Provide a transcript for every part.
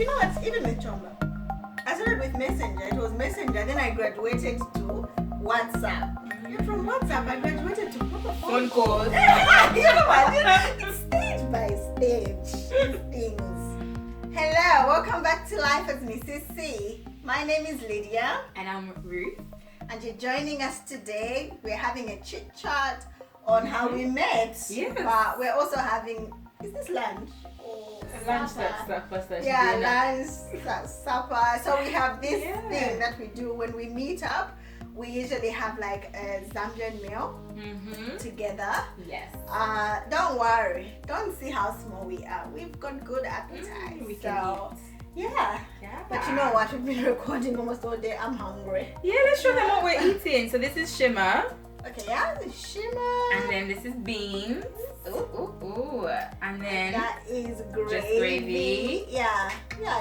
you know what? Even with Chomba, I started with Messenger. It was Messenger. Then I graduated to WhatsApp. And from WhatsApp, I graduated to proper phone calls. You know what? It's stage by stage. Things. Hello, welcome back to Life as Mrs. C. My name is Lydia. And I'm Ruth. And you're joining us today. We're having a chit chat on how we met. Yes. But we're also having, is this lunch? Lunch, supper? lunch, supper. So we have this thing that we do when we meet up. We usually have like a Zambian meal together. Yes. Don't worry. Don't see how small we are. We've got good appetite. We can eat. Yeah. But you know what? We've been recording almost all day. I'm hungry. Yeah, let's show them what we're eating. So this is shimmer. Okay, yeah, the shimmer. And then this is beans. Ooh. And then that is gravy. Just gravy. Yeah,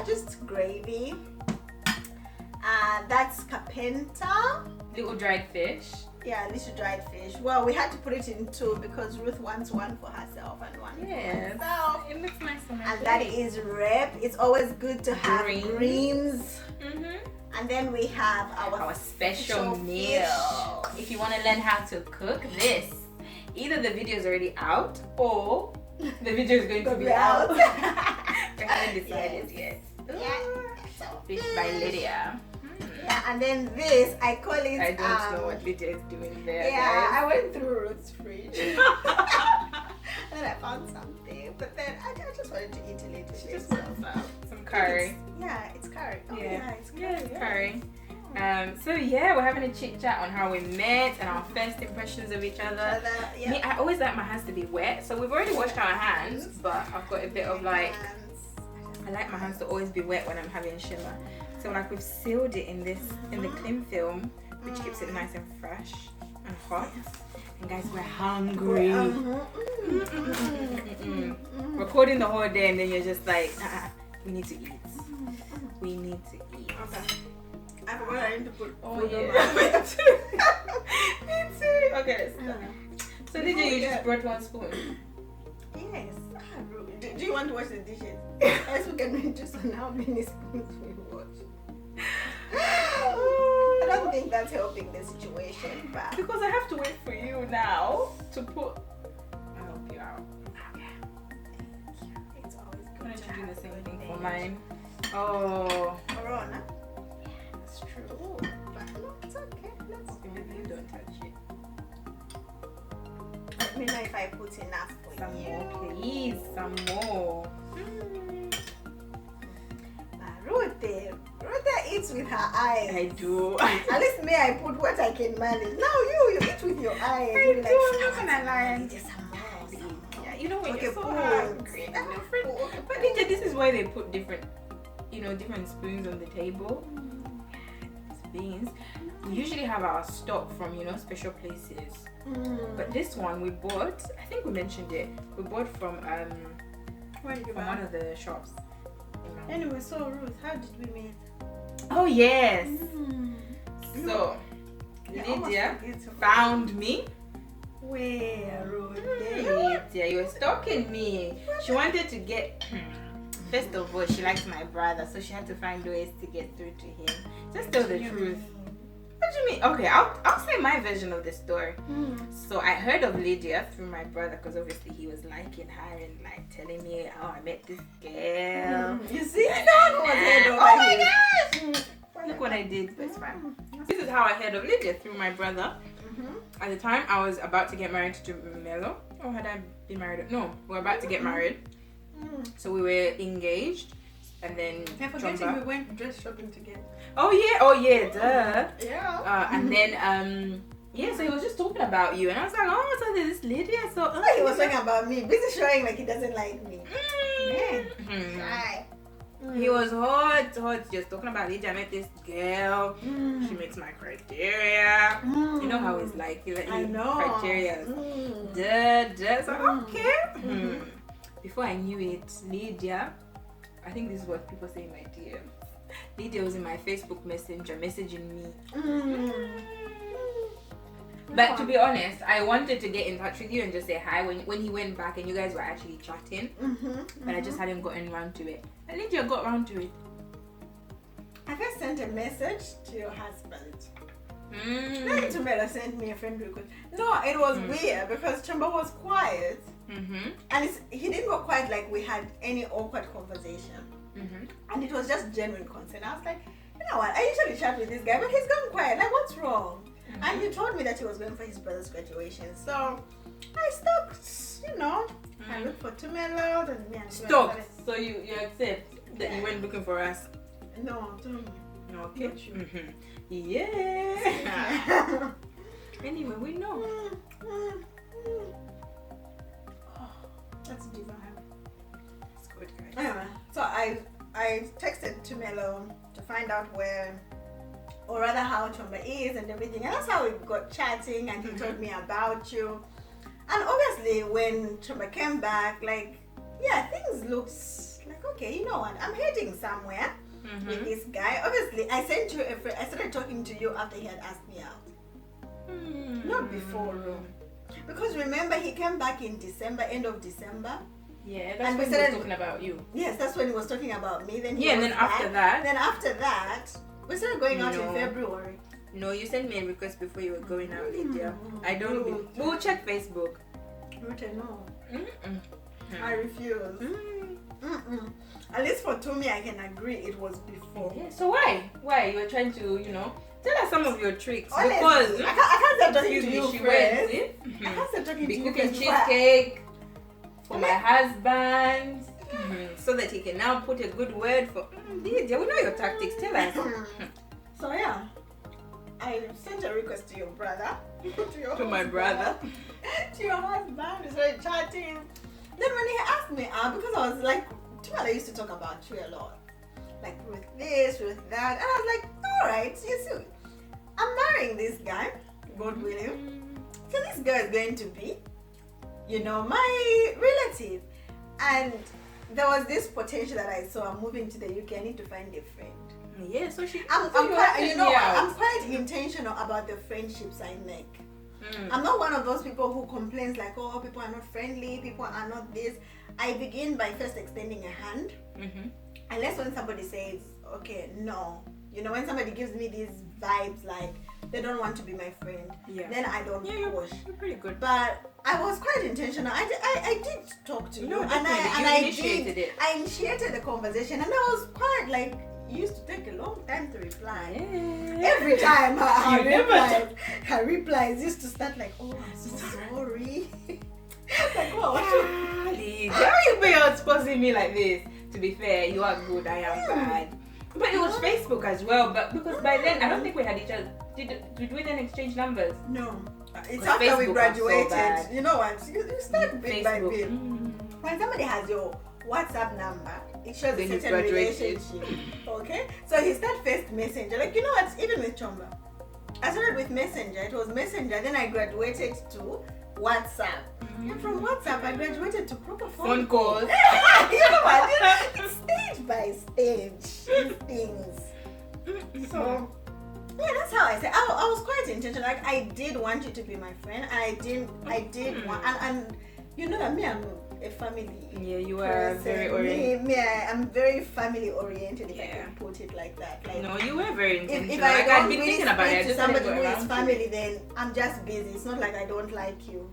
just gravy. That's kapenta. Little dried fish. Yeah, little dried fish. Well, we had to put it in two because Ruth wants one for herself and one for herself. It looks nice on my And that is rep. It's always good to have greens. And then we have our special meal. If you want to learn how to cook this, either the video is already out or the video is going to be out. We haven't decided yet. So fish by Lydia. Yeah, and then this, I call it... I don't know what Lydia is doing there, yeah, guys. I went through Ruth's fridge. And then I found something, but then I just wanted to eat a little bit. Just wants some curry. It's curry. Oh, it's curry. It's curry. So we're having a chit chat on how we met and our first impressions of each other. Me, I always like my hands to be wet, so we've already washed our hands, but I've got a bit of like... I like my hands to always be wet when I'm having shimmer. So like we've sealed it in the cling film, which keeps it nice and fresh and hot. And guys, we're hungry. Recording the whole day and then you're just like, we need to eat. We need to eat. Okay. I forgot I need to put food on Me too. Okay, let's start. So Lydia, you just brought one spoon. Yes. Do you want to wash the dishes? Else we can reduce on how many spoons we wash. I don't think that's helping the situation, but because I have to wait for you now to put. I'll help you out. Okay. It's always good. Why don't you do the same thing for mine? Oh. Corona. That's true. But no, it's okay. Maybe you don't touch it. Let me know if I put enough for some you. More, please. Some more. Ruth eats with her eyes. I do. At least me, I put what I can manage. Now you eat with your eyes. I do. I'm not gonna lie. Yeah, you know when you're so hungry. But Lydia, this is why they put different spoons on the table. It's beans. We usually have our stock from special places. But this one we bought. I think we mentioned it. We bought from one of the shops. Anyway, so Ruth, how did we meet? Oh yes. So Lydia found me. Where, Ruth? Lydia, you were stalking me. She wanted to get. First of all, she likes my brother, so she had to find ways to get through to him. Just tell the truth. What do you mean? Okay, I'll say my version of the story. So I heard of Lydia through my brother because obviously he was liking her and like telling me, oh, I met this girl. You see? Oh my gosh! Look what I did, but it's fine. This is how I heard of Lydia through my brother. At the time, I was about to get married to Melo. Oh, had I been married? No, we were about to get married. So we were engaged. And then we went dress shopping together. Oh yeah, duh. Yeah. And then so he was just talking about you, and I was like, oh, so there's this Lydia. So he was talking about me, busy showing like he doesn't like me. He was hot, just talking about Lydia. I met this girl. She meets my criteria. You know how he's like. I know. Criteria. Duh. So okay. Before I knew it, Lydia. I think this is what people say in my DM. Lydia was in my Facebook Messenger messaging me. But to be honest, I wanted to get in touch with you and just say hi when he went back and you guys were actually chatting. But I just hadn't gotten around to it. And Lydia got around to it. I first sent a message to your husband. Then Tumela sent me a friend request. No, it was weird because Chamba was quiet. And he didn't go quiet like we had any awkward conversation. And it was just genuine concern. I was like, you know what? I usually chat with this guy, but he's gone quiet. Like, what's wrong? And he told me that he was going for his brother's graduation. So I stopped, you know. I looked for Tumelo. And me and Stop. So you accept that you went looking for us? No, don't. Okay. Yeah. Anyway, we know. That's divine. That's good, guys. Anyway, so I texted Tumelo to find out where, or rather how Chomba is and everything. And that's how we got chatting and he told me about you. And obviously when Chomba came back, like, yeah, things looked like, okay, you know what, I'm heading somewhere with this guy. Obviously, I sent you a friend. I started talking to you after he had asked me out. Not before, because remember he came back in December, end of December. Yeah, that's when he was talking about you. Yes, that's when he was talking about me. Then and then after that. Then after that, we started going out in February. No, you sent me a request before you were going out, Lydia. I don't. We'll check Facebook. Rute, no. I refuse. At least for Tommy, I can agree it was before. Yeah. So why? Why you were trying to, tell us some of your tricks? Honestly, because I can't start talking to you she first. I can't start talking be to you cooking first. cheesecake for my husband, so that he can now put a good word for. Lydia, we know your tactics. Tell us. So yeah, I sent a request to your brother. To my brother. To your husband. We started chatting. Then when he asked me out, because I was like, I used to talk about you a lot. Like with this, with that. And I was like, alright, you see, I'm marrying this guy, God willing. So this guy is going to be, my relative. And there was this potential that I saw. I'm moving to the UK. I need to find a friend. Yeah, so I'm quite intentional about the friendships I make. I'm not one of those people who complains like, oh, people are not friendly, people are not this. I begin by first extending a hand. Unless when somebody says, okay, no. When somebody gives me these vibes like they don't want to be my friend, then I don't push. You're pretty good. But I was quite intentional. I did talk to you. I initiated it. I initiated the conversation and I was quite like, it used to take a long time to reply. Every time her replies used to start like, oh, I'm so sorry. Like, what? Why are you exposing me like this? To be fair, you are good, I am bad. But it was Facebook as well, but because by then I don't think we had each other. Did we then exchange numbers? No. It's after Facebook we graduated. So you know what? You start bit by bit. When somebody has your WhatsApp number, it shows a certain relationship. Okay? So he started first Messenger. Like, you know what? Even with Chomba, I started with Messenger. It was Messenger. Then I graduated to WhatsApp. And from WhatsApp, I graduated to proper phone calls. You know what? It's stage by stage. These things. So, yeah, that's how I say. I was quite intentional. Like, I did want you to be my friend. And I did want... And you know that me, I'm a family. Yeah, you are very oriented. I'm very family oriented, if I can put it like that. Like, no, you were very intentional. If I don't I've been thinking about it. To somebody who is family, then I'm just busy. It's not like I don't like you.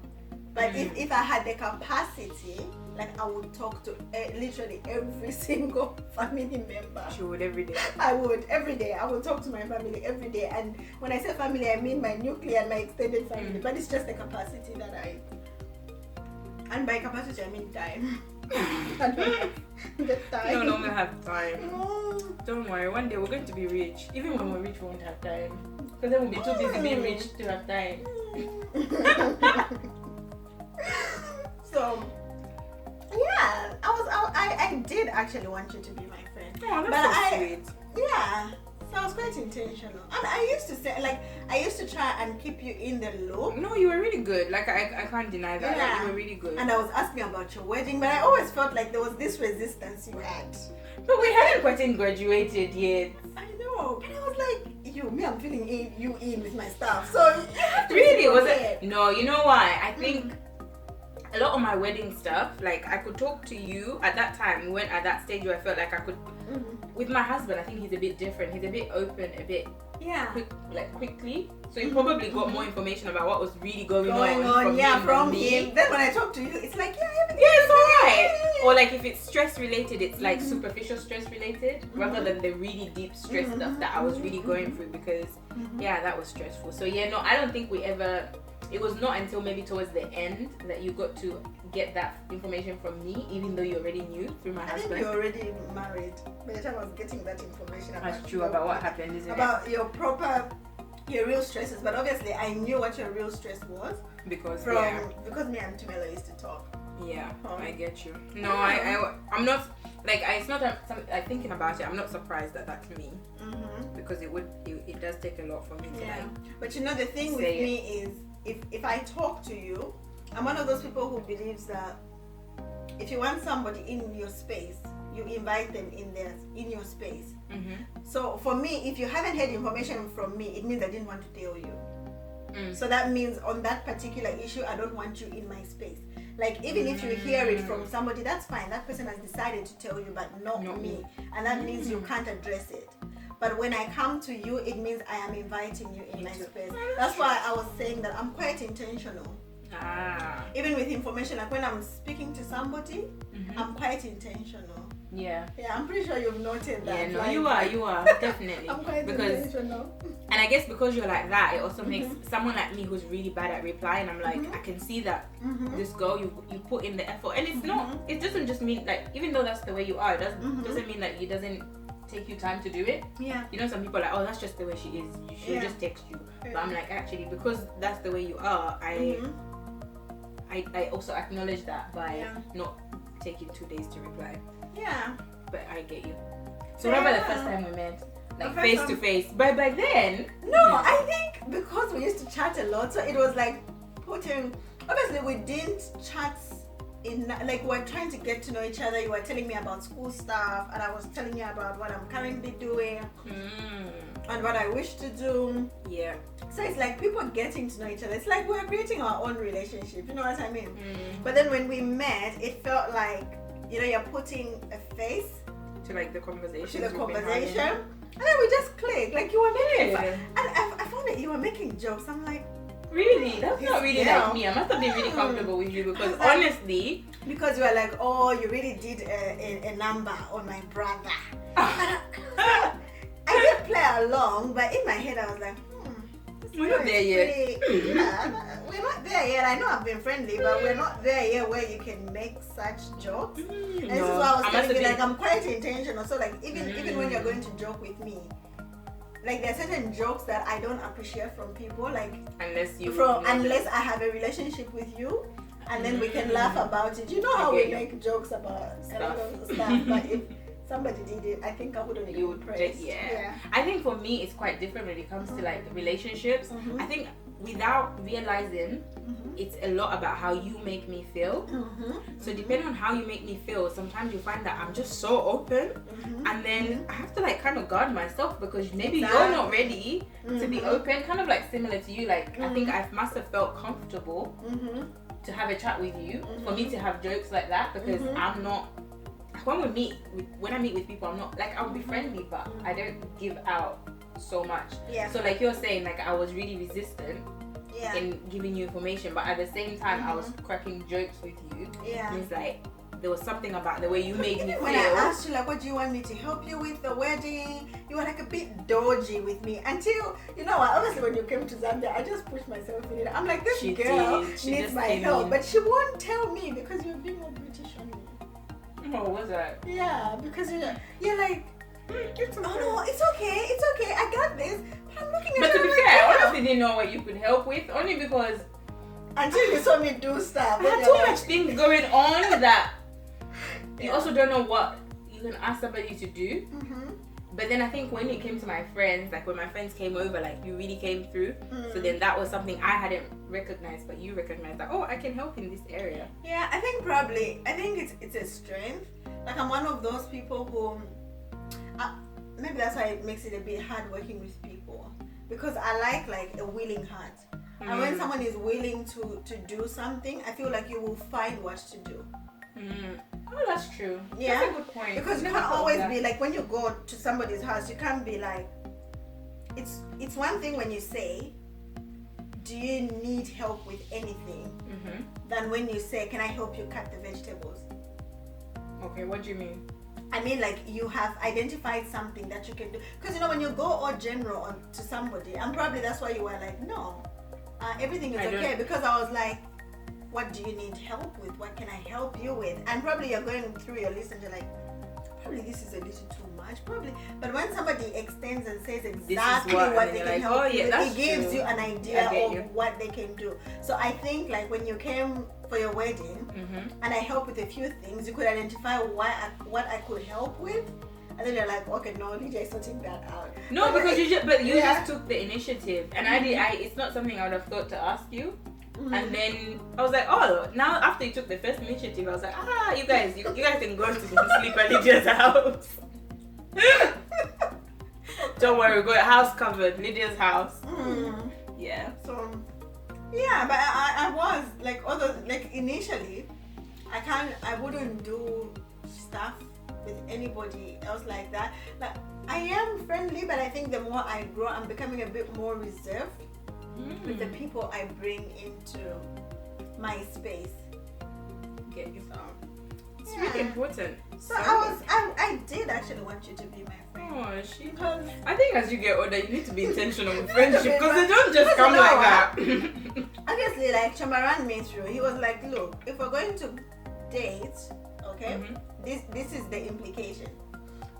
But if I had the capacity, like I would talk to literally every single family member. You would every day. I would every day. I would talk to my family every day. And when I say family, I mean my nuclear and my extended family. But it's just the capacity that I. And by capacity, I mean time. I don't have the time. You no longer have time. Don't worry. One day we're going to be rich. Even when we're rich, we won't have time. Because then we'll be too busy being rich to have time. So, yeah, I did actually want you to be my friend. Oh, that's so sweet. Yeah, so I was quite intentional. And I used to say, like, I used to try and keep you in the loop. No, you were really good. Like, I can't deny that. Like, you were really good. And I was asking about your wedding, but I always felt like there was this resistance you had. But we hadn't quite graduated yet. I know, but I was like, you. Me, I'm filling you in with my stuff. So really, was it? No, you know why? I think a lot of my wedding stuff, like I could talk to you at that time. We went at that stage where I felt like I could. With my husband, I think he's a bit different. He's a bit open, a bit quickly. So you probably got more information about what was really going on from him. Then when I talk to you, it's like it's alright. Or like if it's stress related, it's like superficial stress related rather than the really deep stress stuff that I was really going through because that was stressful. So no, I don't think we ever. It was not until maybe towards the end that you got to get that information from me, even though you already knew through my husband. I think you're already married by the time I was getting that information. That's true about what happened, isn't it? About your real stresses, but obviously I knew what your real stress was because me and Tumelo used to talk. Yeah, I get you. No, I'm not like it's not like thinking about it. I'm not surprised that that's me because it does take a lot for me to like. But the thing with me is if I talk to you, I'm one of those people who believes that if you want somebody in your space, you invite them in your space. So for me, if you haven't had information from me, it means I didn't want to tell you. So that means on that particular issue, I don't want you in my space. Like even if you hear it from somebody, that's fine. That person has decided to tell you, but not me. And that means you can't address it. But when I come to you, it means I am inviting you in my space. That's why I was saying that I'm quite intentional. Even with information, like when I'm speaking to somebody, I'm quite intentional. Yeah, I'm pretty sure you've noted that. Yeah, no, like, you are definitely. I'm quite intentional. And I guess because you're like that, it also makes someone like me who's really bad at replying. I'm like, I can see that this girl, you put in the effort, and it's not. It doesn't just mean like, even though that's the way you are, it doesn't mean like it doesn't take you time to do it. Some people are like, oh, that's just the way she is. She'll just text you. But I'm like, actually, because that's the way you are, I also acknowledge that by not taking 2 days to reply. But I get you. So what about the first time we met? Like face to face. But by then? No, I think because we used to chat a lot, so it was like obviously we didn't chat like we're trying to get to know each other. You were telling me about school stuff and I was telling you about what I'm currently doing and what I wish to do. So it's like people getting to know each other. It's like we're creating our own relationship, you know what I mean? But then when we met, it felt like, you're putting a face to like the conversation. And then we just clicked. Like you were making fun. And I found that you were making jokes. I'm like, really? That's not really like me. I must have been really comfortable with you because honestly, because you were like, oh, you really did a number on my brother. I did play along, but in my head I was like, we're not there yet. We're not there yet. I know I've been friendly, but we're not there yet where you can make such jokes. And this is why I was telling you, like, I'm quite intentional. So like even when you're going to joke with me, like there are certain jokes that I don't appreciate from people, like unless I have a relationship with you, and then we can laugh about it. You know how we make jokes about a lot of stuff, but if somebody did it, I think I wouldn't be impressed. I think for me it's quite different when it comes to like relationships. I think without realizing, it's a lot about how you make me feel. So depending on how you make me feel, sometimes you find that I'm just so open, and then I have to like kind of guard myself because maybe you're not ready to be open. Kind of like similar to you, like I think I must have felt comfortable to have a chat with you, for me to have jokes like that, because I'm not. When I meet with people, I'm not like, I'll be friendly, but I don't give out so much. So like you're saying, like I was really resistant in giving you information, but at the same time I was cracking jokes with you. It's like there was something about the way you made me feel. When I asked you like, what do you want me to help you with the wedding, you were like a bit dodgy with me until, obviously when you came to Zambia, I just pushed myself in it. I'm like, this girl needs my help, but she won't tell me because you're being more British on me. Oh, what's that? Yeah, because you're like, it's okay. Oh no, it's okay, I got this. But I'm looking at But to be fair, I honestly didn't know what you could help with, only because until you saw me do stuff. I had too much things going on that you also don't know what you can ask somebody to do. But then I think when it came to my friends, like when my friends came over, like you really came through. So then that was something I hadn't recognized, but you recognized that, oh, I can help in this area. Yeah, I think it's a strength. Like I'm one of those people who, maybe that's why it makes it a bit hard working with people, because I like a willing heart. And when someone is willing to do something, I feel like you will find what to do. Oh, that's true. Yeah, that's a good point. Because you can't always be like, when you go to somebody's house, you can't be like, it's one thing when you say, do you need help with anything, than when you say, can I help you cut the vegetables? Okay, what do you mean? I mean, like, you have identified something that you can do. Because, you know, when you go all general to somebody, and probably that's why you were like, no, everything is okay. Because I was like, what do you need help with? What can I help you with? And probably you're going through your list and you're like, probably this is a little too much, probably. But when somebody extends and says exactly what they can help you with, it gives you an idea of what they can do. So I think, like, when you came for your wedding and I helped with a few things, you could identify what I could help with. And then you're like, okay, no, Lydia is sorting that out. No, but because you just took the initiative, and it's not something I would have thought to ask you. And then I was like, oh, now after you took the first initiative, I was like, you guys can go to sleep at Lydia's house. Don't worry, we got a house covered, Lydia's house. Yeah. So, yeah, but I was like, initially, I wouldn't do stuff with anybody else like that. Like, I am friendly, but I think the more I grow, I'm becoming a bit more reserved with the people I bring into my space. Get you some. It's really important. So I did actually want you to be my friend. Oh, I think as you get older, you need to be intentional with friendship, because they don't just come like that. Obviously, like, Chama ran me through. He was like, look, if we're going to date, okay, this is the implication.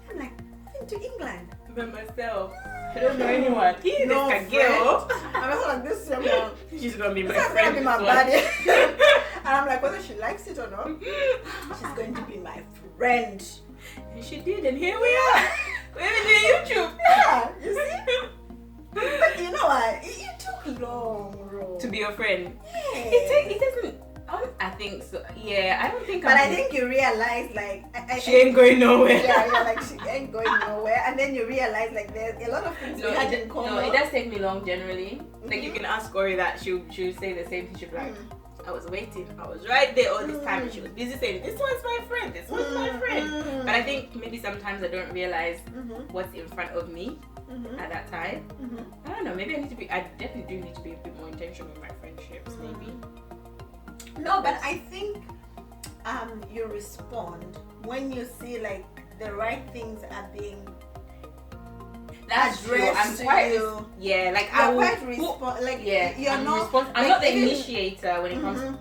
I'm like, moving to England by myself. I don't know anyone. He's no a girl. I'm also like, this young she's gonna be my friend. Gonna be my buddy. And I'm like, whether she likes it or not, she's going to be my friend. And she did, and here we are. We're doing YouTube. Yeah, you see? But you know what? It took long, bro. To be your friend. Yeah. It doesn't. I think so. Yeah, I don't think. But I think you realize, like, she ain't going nowhere. Yeah, like, she ain't going nowhere. And then you realize, like, there's a lot of things we had in common. No, it does take me long generally. Like, you can ask Corey that she'll say the same thing. She'll be like, I was waiting. I was right there all this time, and she was busy saying, this one's my friend. This one's my friend. But I think maybe sometimes I don't realize what's in front of me at that time. I don't know. Maybe I definitely do need to be a bit more intentional with my friendships. Maybe. No, but I think you respond when you see, like, the right things are being That's true. I'm quite like I will quite respond. Like, you're not. I'm not the initiator when it comes.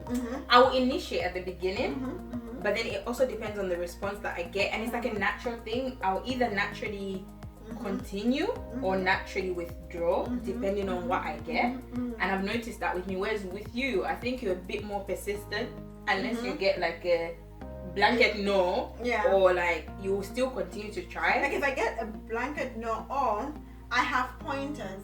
I will initiate at the beginning, but then it also depends on the response that I get, and it's like a natural thing. I'll either naturally continue or naturally withdraw depending on what I get. And I've noticed that with me, whereas with you, I think you're a bit more persistent unless you get like a blanket no, or like you will still continue to try. Like, if I get a blanket no on, I have pointers,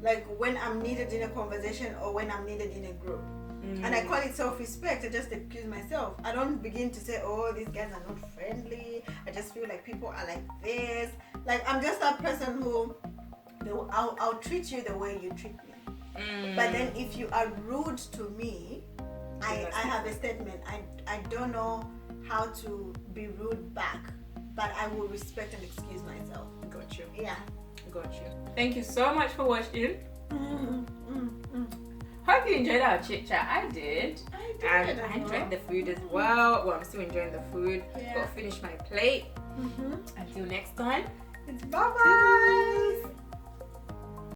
like when I'm needed in a conversation or when I'm needed in a group. And I call it self-respect. I just accuse myself. I don't begin to say, oh, these guys are not friendly. I just feel like people are like this. Like, I'm just that person who I'll treat you the way you treat me. But then if you are rude to me, I have a statement. I don't know how to be rude back, but I will respect and excuse myself. Got you. Yeah. Got you. Thank you so much for watching. Hope you enjoyed our chit chat. I did. And I enjoyed the food as well. Well, I'm still enjoying the food. Got to finish my plate. Until next time. It's bye-bye.